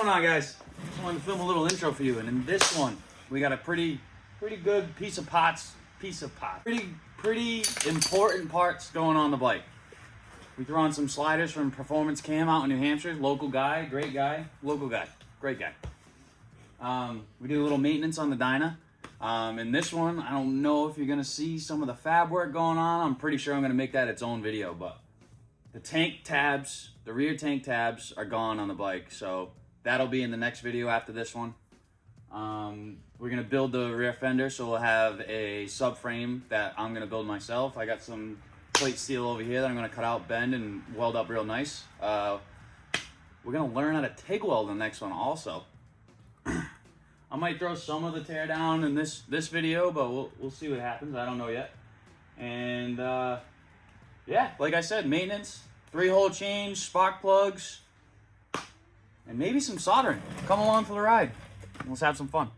going on, guys? I wanted to film a little intro for you, and in this one, we got a pretty good piece of pot. Pretty important parts going on the bike. We threw on some sliders from Performance Cam out in New Hampshire. Local guy, great guy. Local guy, great guy. We did a little maintenance on the Dyna. In this one, I don't know if you're gonna see some of the fab work going on. I'm pretty sure I'm gonna make that its own video, but the tank tabs, the rear tank tabs are gone on the bike, so that'll be in the next video after this one. We're gonna build the rear fender, so we'll have a subframe that I'm gonna build myself. I got some plate steel over here that I'm gonna cut out, bend, and weld up real nice. We're gonna learn how to TIG weld the next one also. I might throw some of the tear down in this video, but we'll see what happens. I don't know yet. And yeah, like I said, maintenance, 3-hole change, spark plugs, and maybe some soldering. Come along for the ride. Let's have some fun.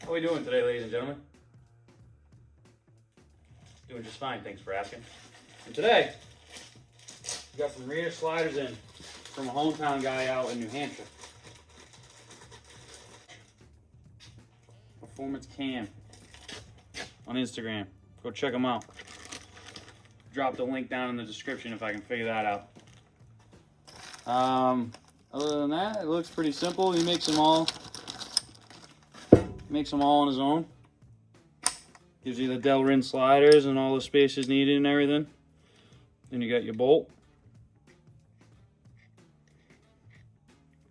How are we doing today, ladies and gentlemen? Doing just fine, thanks for asking. And today, we got some rear sliders in from a hometown guy out in New Hampshire. Performance Cam on Instagram. Go check them out. Drop the link down in the description if I can figure that out. Other than that, it looks pretty simple. He makes them all on his own. Gives you the Delrin sliders and all the spaces needed and everything. Then you got your bolt.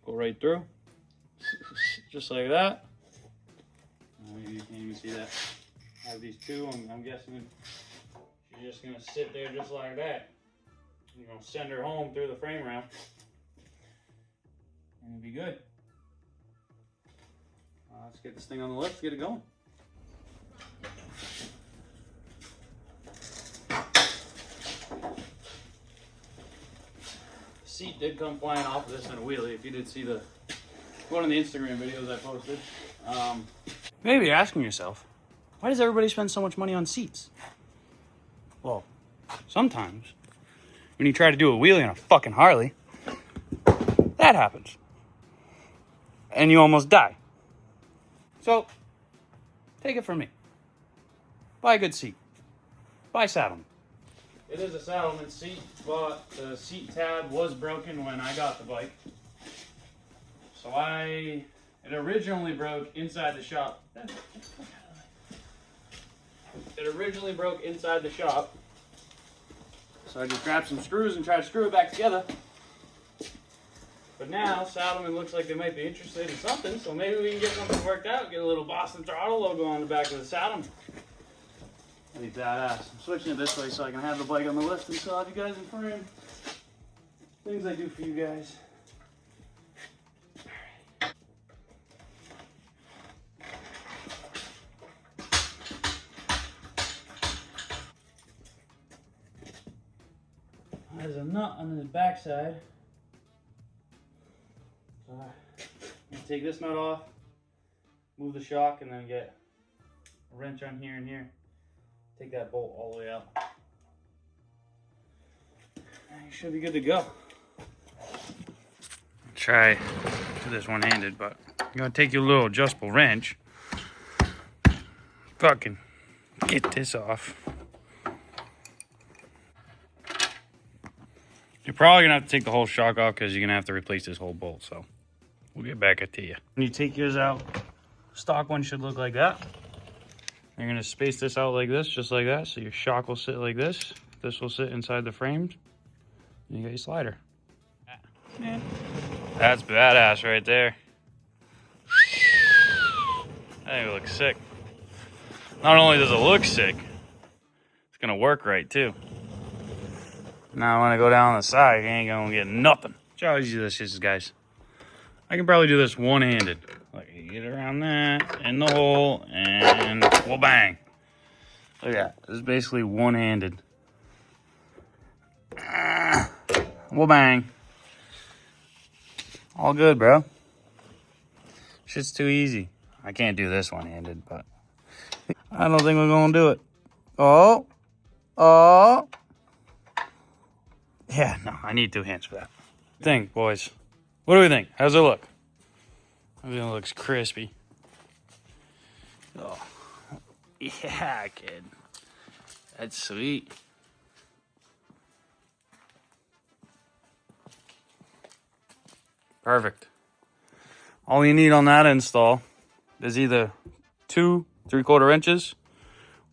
Go right through. Just like that. Maybe you can't even see that. I have these two. I'm guessing she's just going to sit there just like that. You're going to send her home through the frame rail. And it'll be good. Let's get this thing on the lift, get it going. Seat did come flying off of this in a wheelie. If you did see one of the Instagram videos I posted. Maybe you're asking yourself, why does everybody spend so much money on seats? Well, sometimes when you try to do a wheelie on a fucking Harley, that happens. And you almost die. So, take it from me. Buy a good seat. Buy Saddleman. It is a Saddleman seat, but the seat tab was broken when I got the bike. So it originally broke inside the shop. It originally broke inside the shop. So I just grabbed some screws and tried to screw it back together. But now, Saddleman looks like they might be interested in something, so maybe we can get something worked out, get a little Boston Throttle logo on the back of the Saddleman. That'd be badass. I'm switching it this way so I can have the bike on the lift and still have you guys in frame. Things I do for you guys. There's a nut on the back side. So I'm gonna take this nut off, move the shock, and then get a wrench on here and here. Take that bolt all the way out. And you should be good to go. Try do this one-handed, but you're gonna take your little adjustable wrench. Fucking get this off. You're probably gonna have to take the whole shock off because you're gonna have to replace this whole bolt, so we'll get back to you. When you take yours out, stock one should look like that. You're gonna space this out like this, just like that, so your shock will sit like this. This will sit inside the frames. And you got your slider. Yeah. That's badass right there. I think it looks sick. Not only does it look sick, it's gonna work right too. Now when I go down the side, you ain't gonna get nothing. Watch how easy this is, guys. I can probably do this one-handed. Like, you get around that, in the hole, and well, bang. Look at that. This is basically one-handed. Well, bang. All good, bro. Shit's too easy. I can't do this one-handed, but I don't think we're gonna do it. Oh. Oh. Yeah, no, I need 2 hands for that. Think, boys. What do we think? How's it look? I think it looks crispy. Oh. Yeah, kid. That's sweet. Perfect. All you need on that install is either 2 3/4 inches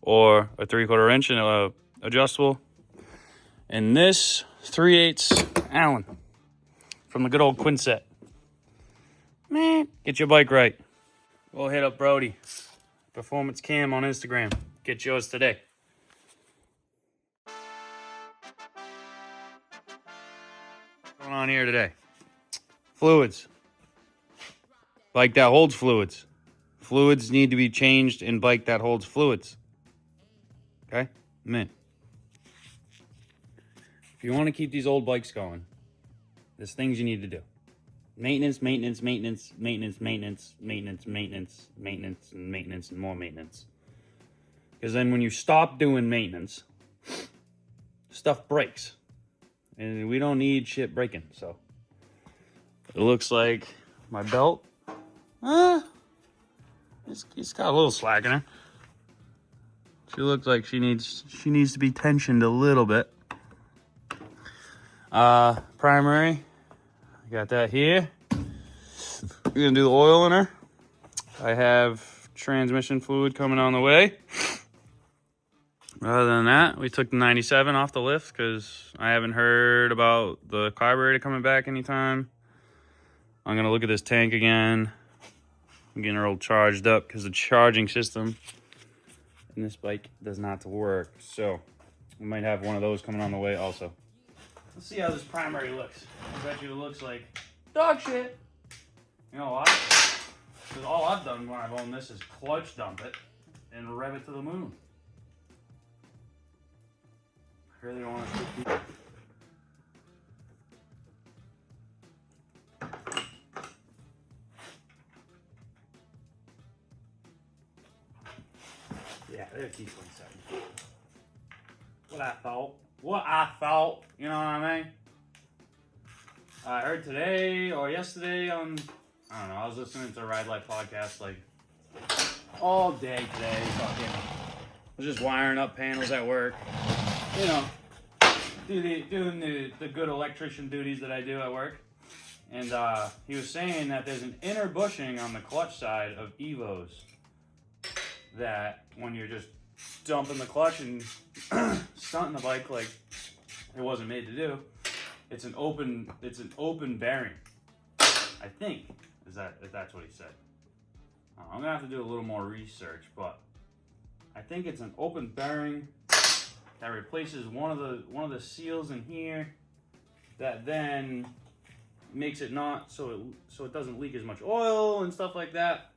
or a 3/4 inch and adjustable. And this 3/8 Allen from the good old Quinset. Man, get your bike right. We'll hit up Brody. Performance Cam on Instagram. Get yours today. What's going on here today? Fluids. Bike that holds fluids. Fluids need to be changed in bike that holds fluids. Okay? I'm in. If you want to keep these old bikes going, there's things you need to do. Maintenance, maintenance, maintenance, maintenance, maintenance, maintenance, maintenance, maintenance, and maintenance, and more maintenance. Because then when you stop doing maintenance, stuff breaks. And we don't need shit breaking, so. It looks like my belt, it's got a little slack in her. She looks like she needs to be tensioned a little bit. Primary, I got that here. We're gonna do the oil in her. I have transmission fluid coming on the way. Other than that, we took the 97 off the lift because I haven't heard about the carburetor coming back anytime. I'm gonna look at this tank again. I'm getting her all charged up because the charging system in this bike does not work. So we might have one of those coming on the way also. Let's see how this primary looks. I bet you it looks like dog shit. You know why? Because all I've done when I've owned this is clutch dump it and rev it to the moon. I really don't want to keep yeah, there's T27. What I thought. You know what I mean? I heard today or yesterday on, I don't know, I was listening to a Ride Life podcast like all day today. Fucking, I was just wiring up panels at work. You know, doing the good electrician duties that I do at work. And he was saying that there's an inner bushing on the clutch side of Evos that when you're just dumping the clutch and stunting the bike like it wasn't made to do, it's an open bearing. I think if that's what he said. I'm gonna have to do a little more research, but I think it's an open bearing that replaces one of the seals in here that then makes it not so it doesn't leak as much oil and stuff like that.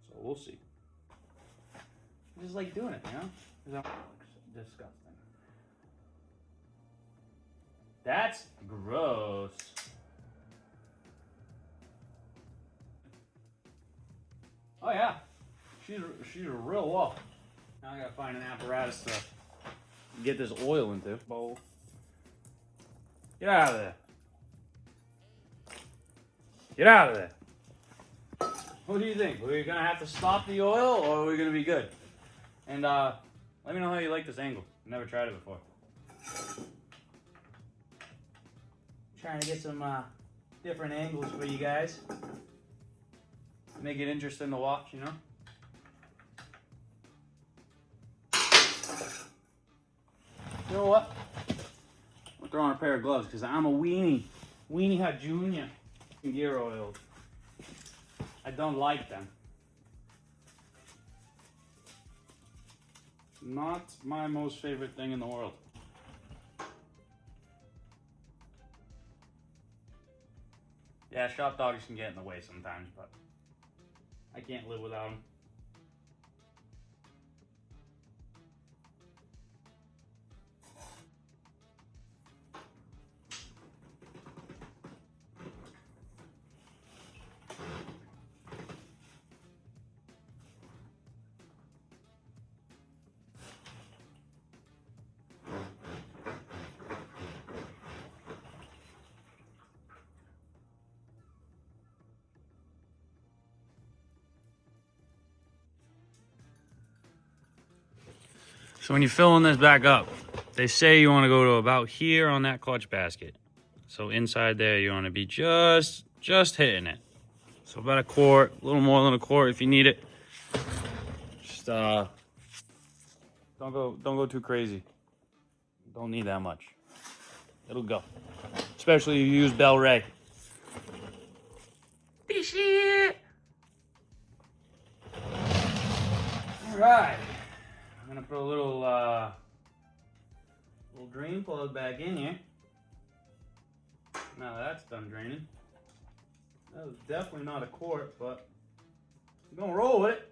So we'll see. I just like doing it, you know? That looks disgusting. That's gross. Oh yeah, she's real low. Now I gotta find an apparatus to get this oil into. Bowl. Get out of there. Get out of there. What do you think? Are we gonna have to stop the oil or are we gonna be good? And let me know how you like this angle. Never tried it before. Trying to get some different angles for you guys. Make it interesting to watch, you know? You know what? I'm throwing a pair of gloves because I'm a weenie. Weenie Hut Junior. Gear oils. I don't like them. Not my most favorite thing in the world. Yeah, shop dogs can get in the way sometimes, but I can't live without them. So when you're filling this back up, they say you want to go to about here on that clutch basket. So inside there, you want to be just hitting it. So about a quart, a little more than a quart if you need it. Just don't go too crazy. Don't need that much. It'll go. Especially if you use Bel Ray. This shit. All right. I'm gonna put a little drain plug back in here. Now that's done draining. That was definitely not a quart, but I'm gonna roll with it.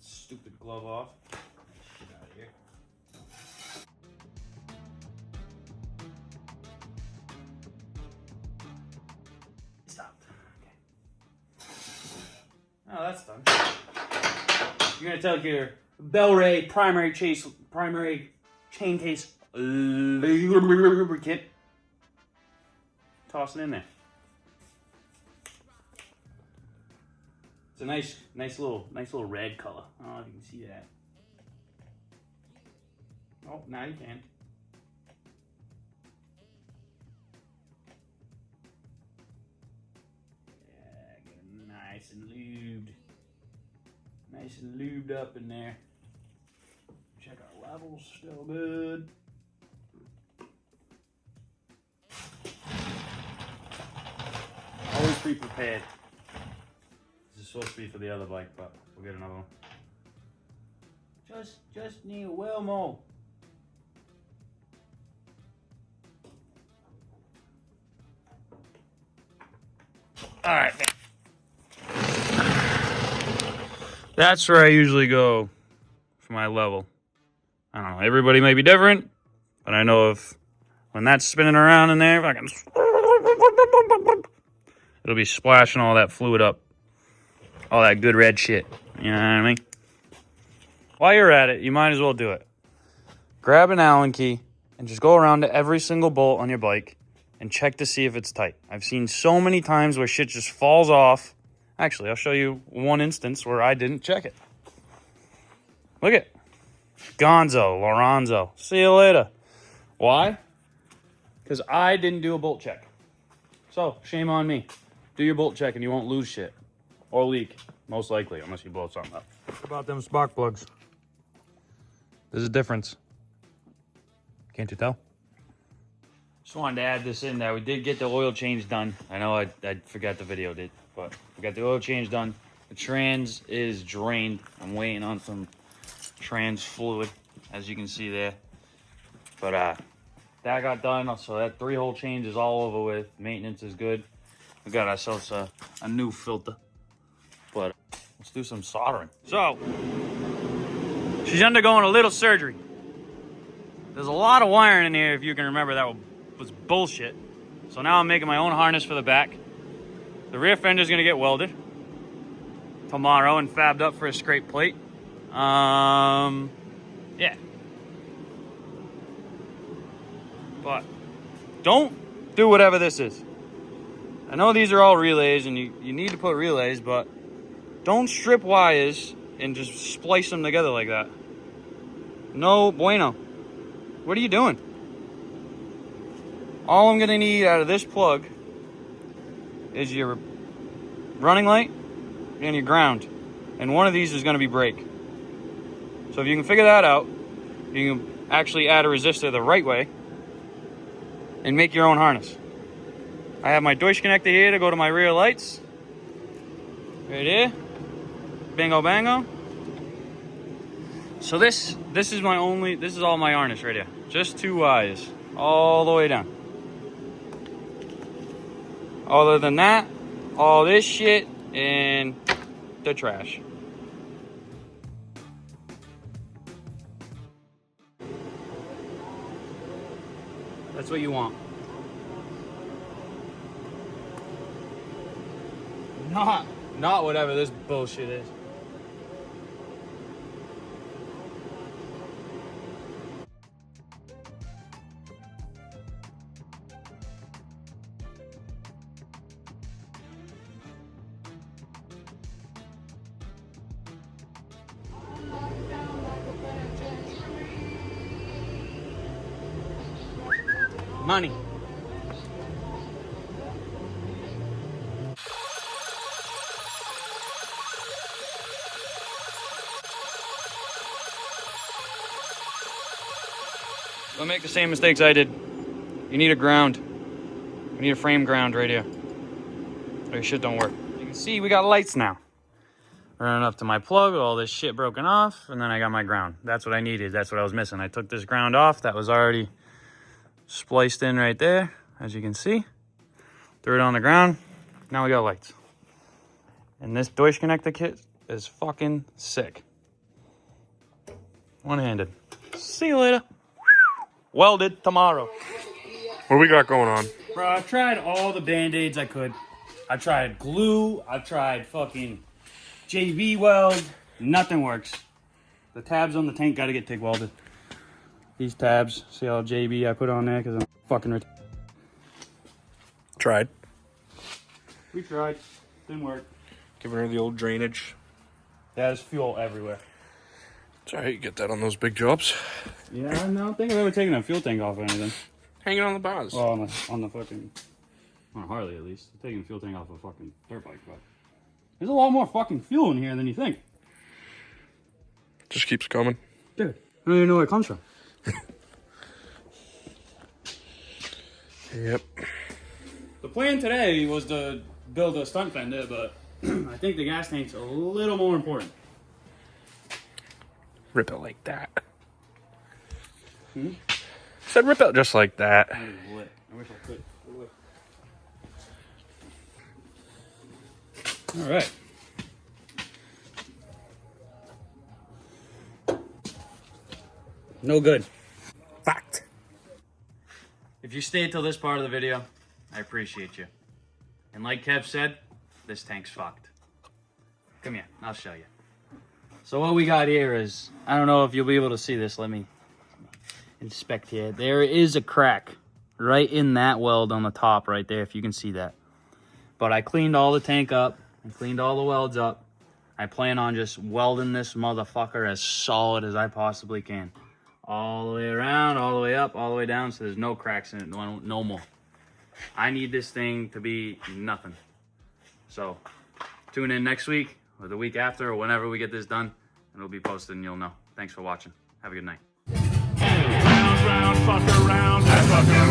Stupid glove off. Get shit out of here. Stopped. Okay. Oh, that's done. You're gonna take your Bel Ray primary chain case lubricant. Toss it in there. It's a nice little red color. I don't know if you can see that. Oh, now you can. Yeah, get it nice and lubed. Nice and lubed up in there. Check our levels, still good. Always be prepared. This is supposed to be for the other bike, but we'll get another one. Just need a well mold. All right. That's where I usually go for my level. I don't know. Everybody may be different, but I know if when that's spinning around in there, if I can, it'll be splashing all that fluid up, all that good red shit. You know what I mean? While you're at it, you might as well do it. Grab an Allen key and just go around to every single bolt on your bike and check to see if it's tight. I've seen so many times where shit just falls off. Actually, I'll show you one instance where I didn't check it. Look at Gonzo, Lorenzo. See you later. Why? Because I didn't do a bolt check. So, shame on me. Do your bolt check and you won't lose shit. Or leak, most likely, unless you blow something up. What about them spark plugs? There's a difference. Can't you tell? Just wanted to add this in there. We did get the oil change done. I know I forgot the video did, but we got the oil change done. The trans is drained. I'm waiting on some trans fluid, as you can see there. But that got done, so that 3-hole change is all over with. Maintenance is good. We got ourselves a new filter. But let's do some soldering. So, she's undergoing a little surgery. There's a lot of wiring in here, if you can remember, that was bullshit. So now I'm making my own harness for the back. The rear fender's gonna get welded tomorrow and fabbed up for a scrape plate. Yeah. But don't do whatever this is. I know these are all relays and you need to put relays, but don't strip wires and just splice them together like that. No bueno. What are you doing? All I'm gonna need out of this plug is your running light and your ground. And one of these is gonna be brake. So if you can figure that out, you can actually add a resistor the right way and make your own harness. I have my Deutsch connector here to go to my rear lights. Right here. Bingo bango. So this is all my harness right here. Just 2 wires all the way down. Other than that, all this shit and the trash. That's what you want. Not whatever this bullshit is. Money. Don't make the same mistakes I did. You need a ground. You need a frame ground right here. Or your shit don't work. You can see we got lights now. Running up to my plug with all this shit broken off, and then I got my ground. That's what I needed. That's what I was missing. I took this ground off. That was already spliced in right there, as you can see. Threw it on the ground. Now we got lights. And this Deutsch connector kit is fucking sick. One-handed. See you later. Welded tomorrow. What do we got going on? Bro, I've tried all the Band-Aids I could. I tried glue. I tried fucking JB weld. Nothing works. The tabs on the tank got to get TIG welded. These tabs, see how JB I put on there because I'm fucking Tried. We tried. Didn't work. Giving her the old drainage. There's fuel everywhere. It's alright, you get that on those big jobs. Yeah, I don't think I've ever taken a fuel tank off or anything. Hanging on the bars. Well, on the fucking, on a Harley at least. I'm taking a fuel tank off a fucking dirt bike, but there's a lot more fucking fuel in here than you think. Just keeps coming. Dude, I don't even know where it comes from. Yep. The plan today was to build a stunt fender, but I think the gas tank's a little more important. Rip it like that. Said rip it just like that. I wish I could. All right. No good. Fact. If you stayed till this part of the video, I appreciate you. And like Kev said, this tank's fucked. Come here, I'll show you. So what we got here is, I don't know if you'll be able to see this. Let me inspect here. There is a crack right in that weld on the top right there, if you can see that. But I cleaned all the tank up. I cleaned all the welds up. I plan on just welding this motherfucker as solid as I possibly can. All the way around, all the way up, all the way down, so there's no cracks in it, no more. I need this thing to be nothing. So tune in next week or the week after or whenever we get this done, and it'll be posted and you'll know. Thanks for watching. Have a good night. Round, round, fuck around, and fuck around.